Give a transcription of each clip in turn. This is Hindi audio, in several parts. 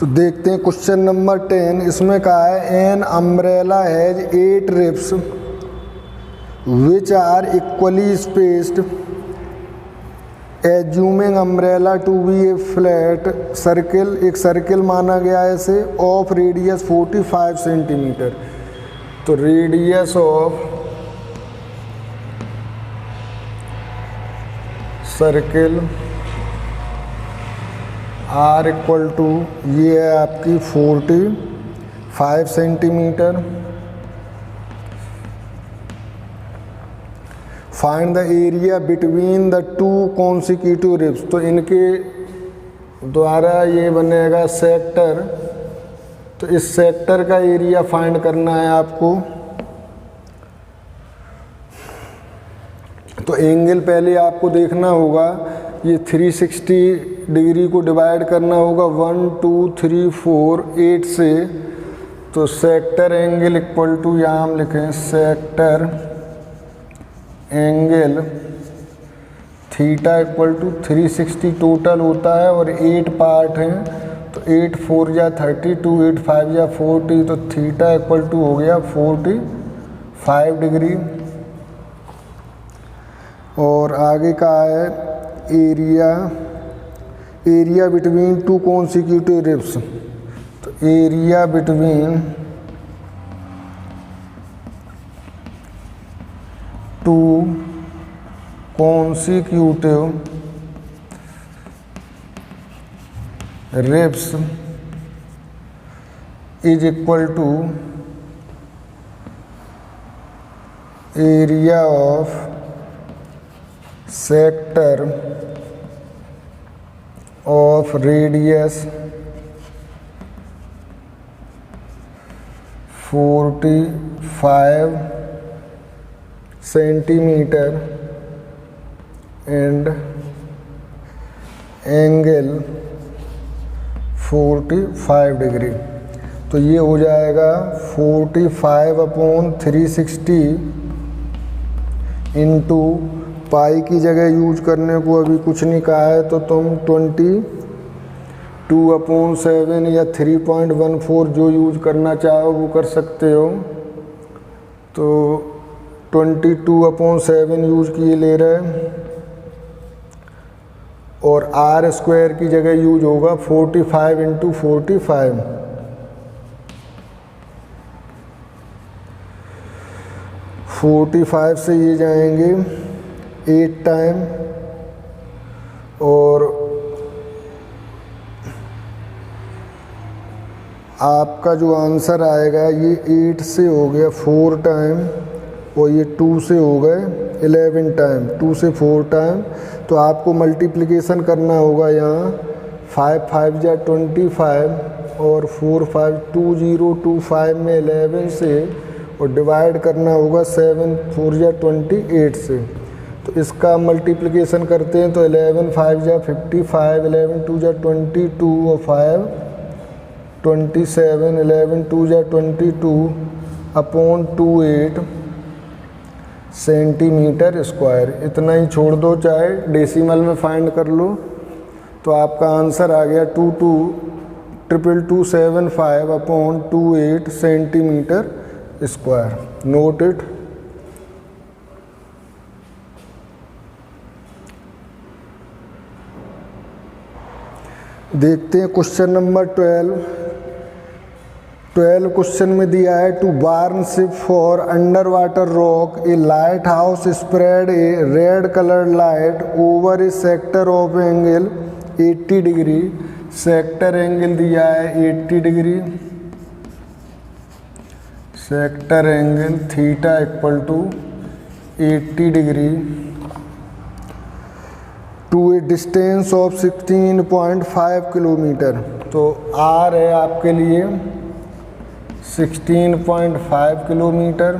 तो देखते हैं क्वेश्चन नंबर 10। इसमें कहा है an umbrella has 8 ribs which are equally spaced, assuming umbrella to be a flat circle, एक सर्किल माना गया है इसे, ऑफ रेडियस 45 सेंटीमीटर। तो radius of circle are equal to, ये है आपकी 45 centimetre. Find the area between the two consecutive ribs. तो इनके द्वारा ये बनेगा सेक्टर। तो इस सेक्टर का एरिया फाइंड करना है आपको। तो एंगल पहले आपको देखना होगा, ये 360 डिग्री को डिवाइड करना होगा 1 2 3 4 8 से। तो सेक्टर एंगल इक्वल टू, यहाँ हम लिखें sector angle theta equal to 360 total होता है और 8 पार्ट हैं। तो 8 4 या 32, 8 5 या 40। तो थीटा इक्वल टू हो गया 45 डिग्री। और आगे का है area between two consecutive ribs. तो area between two consecutive ribs is equal to area of sector of radius 45 centimetre and angle 45 degree. तो ये हो जाएगा 45/360 इंटू पाई की जगह यूज करने को अभी कुछ नहीं कहा है, तो तुम 22/7 या 3.14 जो यूज करना चाहो वो कर सकते हो। तो 22/7 यूज किए ले रहे हैं और आर स्क्वायर की जगह यूज होगा 45 इंटू 45। से ये जाएंगे 8 टाइम और आपका जो आंसर आएगा ये 8 से हो गया 4 टाइम और ये 2 से हो गए 11 टाइम, 2 से 4 टाइम। तो आपको मल्टीप्लिकेशन करना होगा यहाँ 5 5 या 25 और 4 5 2025 में 11 से, और डिवाइड करना होगा 7 4 या 28 से। तो इसका मल्टीप्लिकेशन करते हैं तो 11 5 या 55, 11 2 या 22 और 5 27, 11 2 या 22/28 सेंटीमीटर स्क्वायर। इतना ही छोड़ दो, चाहे डेसिमल में फाइंड कर लो। तो आपका आंसर आ गया 22,275/28 सेंटीमीटर स्क्वायर। Note it. देखते हैं क्वेश्चन नंबर 12 क्वेश्चन में दिया है to warn ship for under water rock a light house spread a red coloured light over a sector of angle 80 degree. Sector angle दिया है 80 degree. Sector angle theta equal to 80 degree to a distance of 16.5 kilometre. तो आर है आपके लिए 16.5 kilometre.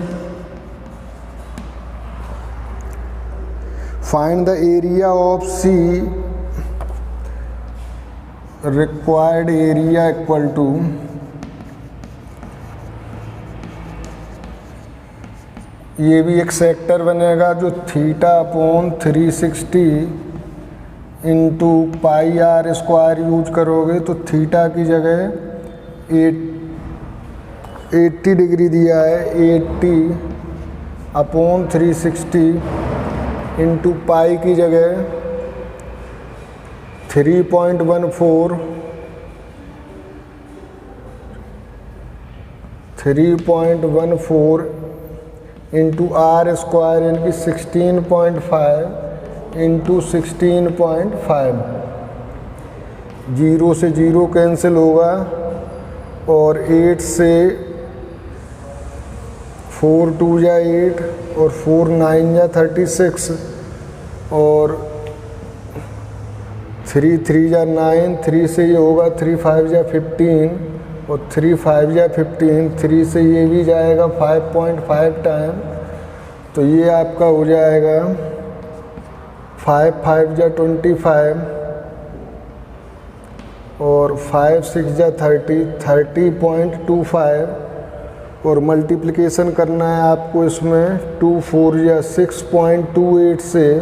Find the area of sea, required area equal to, ये भी एक सेक्टर बनेगा जो थीटा/360 into pi are square use करोगे तो थीटा की जगह 80 डिग्री दिया है, 80/360 इंटू पाई की जगह 3.14 इंटू आर स्क्वायर यानी कि 16.5 इंटू 16.5। 0 से 0 कैंसिल होगा और 8 से 4 2 या 8 और 4 9 या 36 और 3 3 या 9, 3 से ये होगा 3 5 या 15 और 3 5 या 15, 3 से ये भी जाएगा 5.5 टाइम, तो ये आपका हो जाएगा 5 5 या 25 और 5 6 या 30.25 और मल्टीप्लिकेशन करना है आपको इसमें 2 4 या 6.28 से,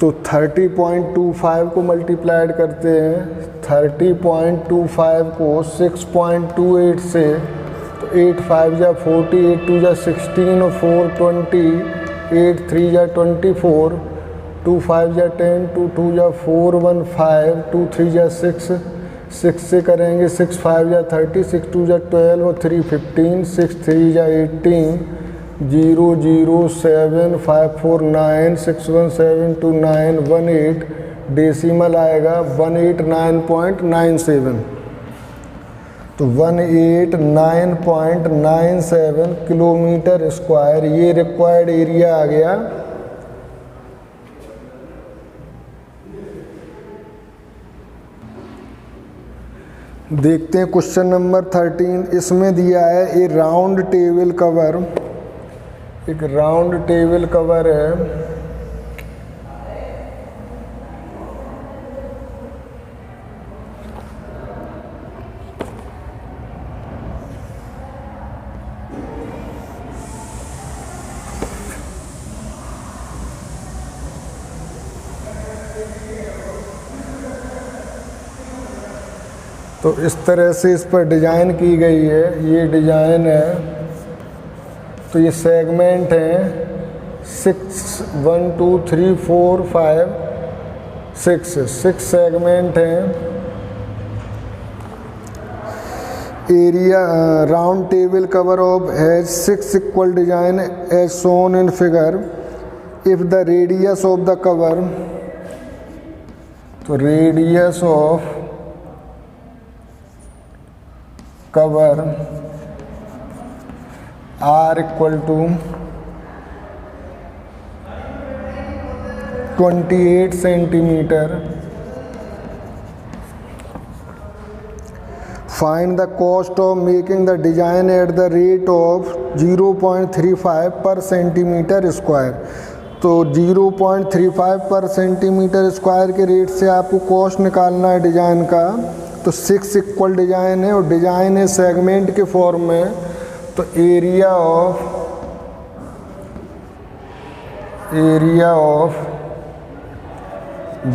तो 30.25 को मल्टीप्लाइड करते हैं, 30.25 को 6.28 से, तो 8 5 या 40, 8 2 या 16 और 4 20, 8 3 या 24, 2 5 या 10, 2 2 या 4 1 5, 2 3 या 6, 6 से करेंगे 6 5 या 30, 6 2 या 12 और 3 15, 6 3 या 18, 0 0 7 5 4 9, 6 1 7 2 9 1 8, डेसिमल आएगा 189.97, तो 189.97 किलोमीटर स्क्वायर ये रिक्वायर्ड एरिया आ गया। देखते हैं क्वेश्चन नंबर 13। इसमें दिया है ए राउंड टेबल कवर, एक राउंड टेबल कवर है, तो इस तरह से इस पर डिज़ाइन की गई है, ये डिज़ाइन है, तो ये सेगमेंट हैं 6 1 2 3 4 5 6 सेगमेंट हैं। Area round table cover of has 6 equal design as shown in figure. If the radius of the cover, तो radius of cover R equal to 28 centimetre. Find the cost of making the design at the rate of 0.35 per centimetre square. तो 0.35 पर सेंटीमीटर स्क्वायर के रेट से आपको कॉस्ट निकालना है डिजाइन का। तो 6 इक्वल डिजाइन है और डिजाइन है सेगमेंट के फॉर्म में, तो area of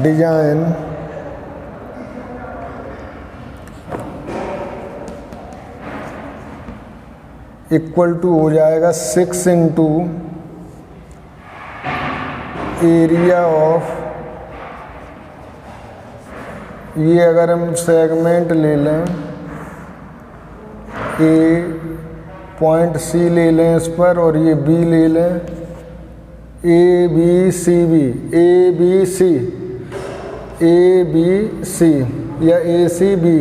design equal to हो जाएगा 6 इंटू एरिया ऑफ, ये अगर हम सेगमेंट ले लें, ए पॉइंट सी ले लें इस पर और ये बी ले लें, A B C B, A B C या A C B,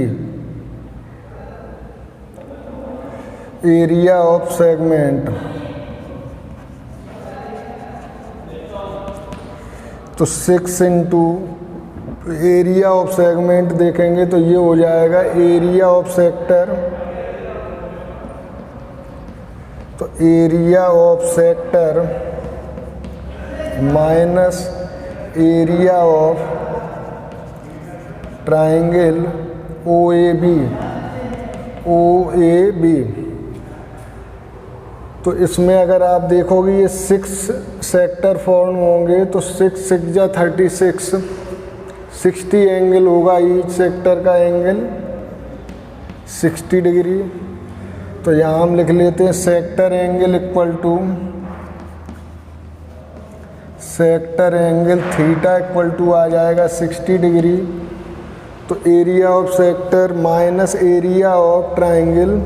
area of segment. तो 6 इंटू एरिया ऑफ सेगमेंट देखेंगे तो ये हो जाएगा एरिया ऑफ सेक्टर। तो area of sector minus area of triangle O A B तो इसमें अगर आप देखोगे ये 6 सेक्टर फॉर्म होंगे, तो 6 6 जा 36, 60 एंगल होगा, ईच सेक्टर का एंगल 60 डिग्री। तो यहाँ हम लिख लेते हैं sector angle equal to sector angle theta equal to आ जाएगा 60 डिग्री। तो area of sector minus area of triangle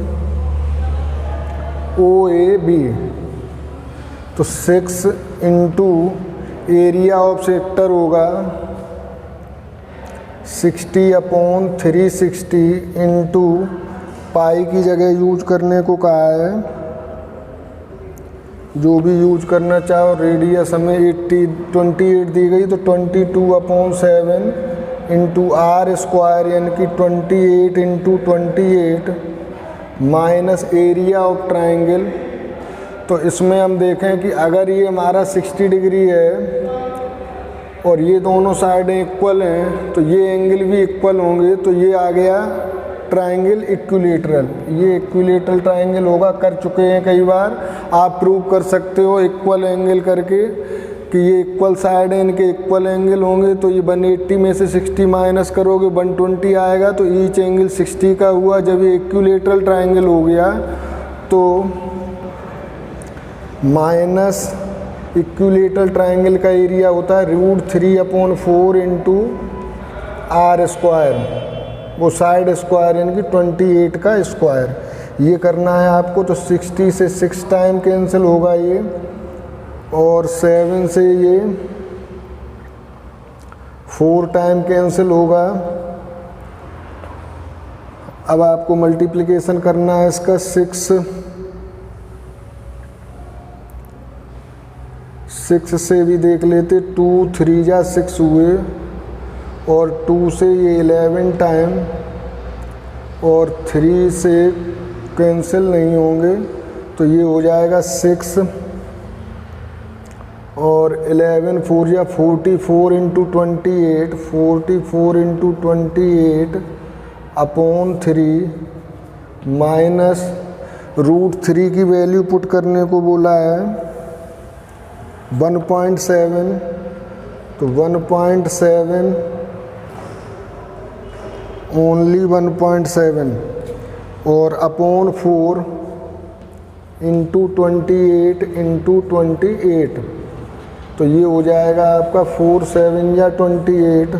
OAB, तो 6 इंटू एरिया ऑफ सेक्टर होगा 60/360 इंटू पाई की जगह यूज करने को कहा है, जो भी यूज करना चाहो। रेडियस हमें 28 दी गई, तो 22/7 इंटू R स्क्वायर यानी कि 28 into 28 minus area of triangle. तो इसमें हम देखें कि अगर ये हमारा 60 डिग्री है और ये दोनों साइडें इक्वल हैं, तो ये एंगल भी इक्वल होंगे, तो ये आ गया ट्राइंगल इक्विलेटरल। ये इक्विलेटरल ट्राइंगल होगा, कर चुके हैं कई बार, आप प्रूव कर सकते हो इक्वल एंगल करके कि ये इक्वल साइड है, इनके इक्वल एंगल होंगे। तो ये 180 में से 60 माइनस करोगे 120 आएगा, तो ईच एंगल 60 का हुआ। जब ये इक्विलेटरल ट्राइंगल हो गया तो माइनस इक्विलेटरल ट्राइंगल का एरिया होता है √3/4 इंटू R स्क्वायर, वो साइड स्क्वायर यानी कि 28 का स्क्वायर। ये करना है आपको। तो 60 से 6 टाइम कैंसिल होगा ये, और 7 से ये 4 टाइम कैंसिल होगा। अब आपको मल्टीप्लिकेशन करना है इसका 6 से भी देख लेते, 2 3 जा 6 हुए, और 2 से ये 11 टाइम, और 3 से कैंसिल नहीं होंगे, तो ये हो जाएगा 6, और 11 4 या 44 इंटू 28, 44 इंटू 28/3 माइनस √3 की वैल्यू पुट करने को बोला है 1.7, तो 1.7 ओनली 1.7, और /4 इंटू 28 इंटू 28, तो ये हो जाएगा आपका 4 7 या 28,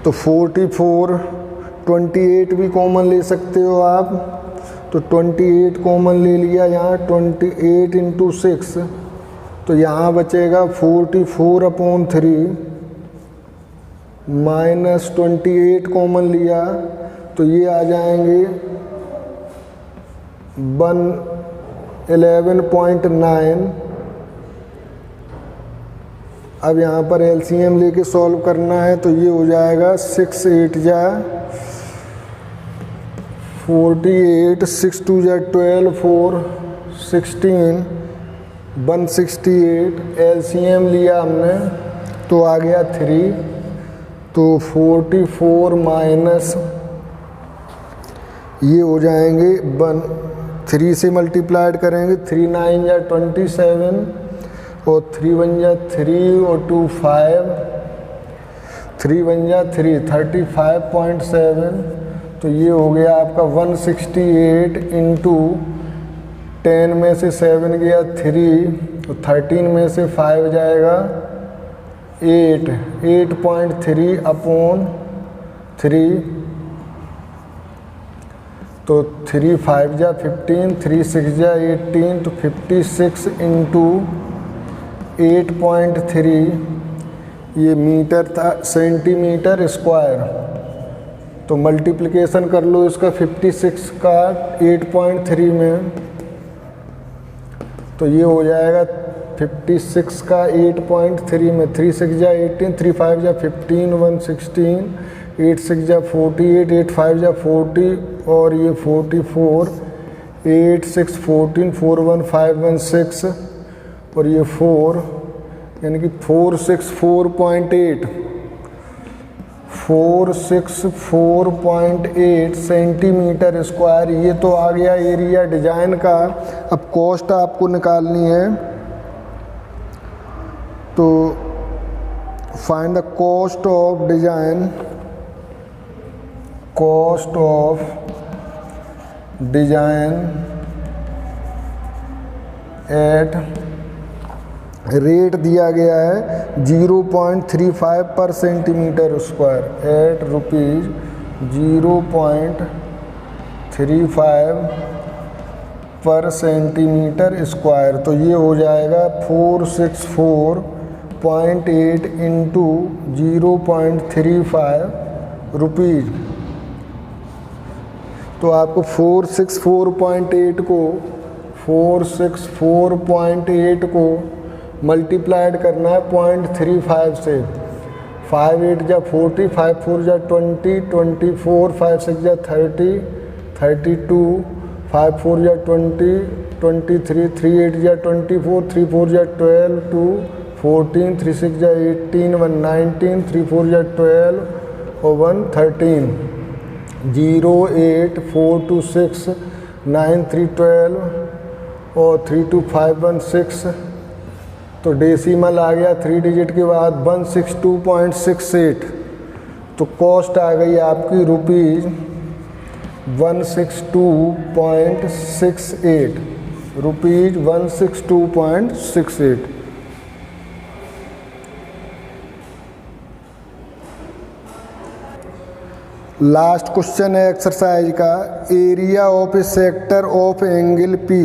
तो 44, 28 भी कॉमन ले सकते हो आप, तो 28 कॉमन ले लिया यहाँ, 28 इंटू 6, तो यहाँ बचेगा 44/3 माइनस 28 कॉमन लिया, तो ये आ जाएंगे 11.9। अब यहाँ पर LCM लेके सॉल्व करना है, तो ये हो जाएगा 6 8 जा 48, 6 2 जा 12, 4 16, 168। LCM लिया हमने तो आ गया 3, तो 44 माइनस ये हो जाएंगे 3 से मल्टीप्लाइड करेंगे, 3 9 या 27, और 3 1 जा 3 और 2 5, 3 1 जा 3 35.7, तो ये हो गया आपका 168 इंटू 10 में से 7 गया 3, तो 13 में से 5 जाएगा 8, 8.3/3, तो 3 5 जा 15, 3 6 जा 18, तो 56 इंटू 8.3, ये मीटर था, सेंटीमीटर स्क्वायर। तो मल्टीप्लिकेशन कर लो इसका 56 का 8.3 में, तो ये हो जाएगा 56 का 8.3 में, 3 6 जा 18, 3 5 जा 15, 116, 8 6 जा 48, 8 5 जा 40, और ये 44, 8 6 14, 4 1 5 1 6, और ये 4 यानी कि 464.8, 464.8 सेंटीमीटर स्क्वायर। ये तो आ गया एरिया डिजाइन का। अब कॉस्ट आपको निकालनी है, तो find the cost of design, cost of design at rate दिया गया है 0.35 per centimetre square, eight rupees 0.35 per centimetre square. तो ये हो जाएगा 464.8 इंटू 0.35 रुपीज़। तो आपको 464.8 को मल्टीप्लाइड करना है 0.35 से। 5 8 जा 40, 5 4 जा 20, 24, 5 6 जा 30, 32, 5 4 जा 20, 23, 3 8 जा 24, 3 4 जा 12, 2 14, 3 6 जा 18, 1 19, 3 4 जा 12 और 1 13, 0 8 4 2 6 9 3 12 और 3 2 5 1 6। तो डेसिमल आ गया 3 डिजिट के बाद 162.68। तो कॉस्ट आ गई आपकी रुपीज़ 162.68, रुपीज़ 162.68। लास्ट क्वेश्चन है एक्सरसाइज का, area of a sector of angle P.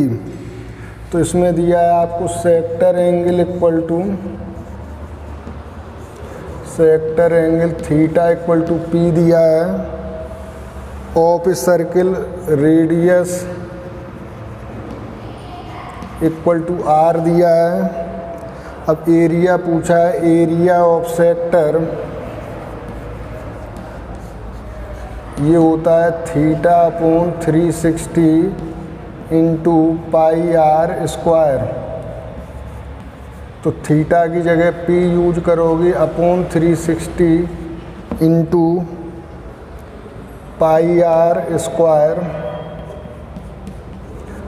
तो इसमें दिया है आपको sector angle equal to sector angle theta equal to P दिया है, of a circle radius equal to R दिया है। अब एरिया पूछा है, एरिया ऑफ सेक्टर ये होता है theta upon 360 into pi are square. तो थीटा की जगह पी यूज करोगे upon 360 into pi are square.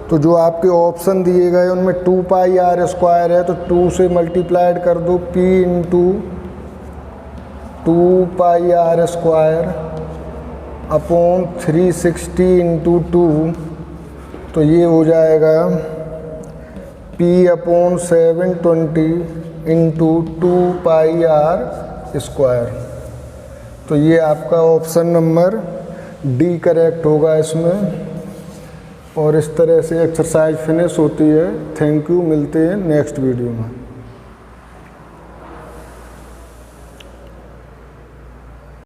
तो जो आपके ऑप्शन दिए गए उनमें 2 पाई आर स्क्वायर है, तो 2 से मल्टीप्लाइड कर दो, P into 2 pi are square upon 360 into 2। तो ये हो जाएगा P upon 720 into 2 pi are square. तो ये आपका ऑप्शन नंबर डी करेक्ट होगा इसमें। और इस तरह से एक्सरसाइज फिनिश होती है। थैंक यू, मिलते हैं नेक्स्ट वीडियो में।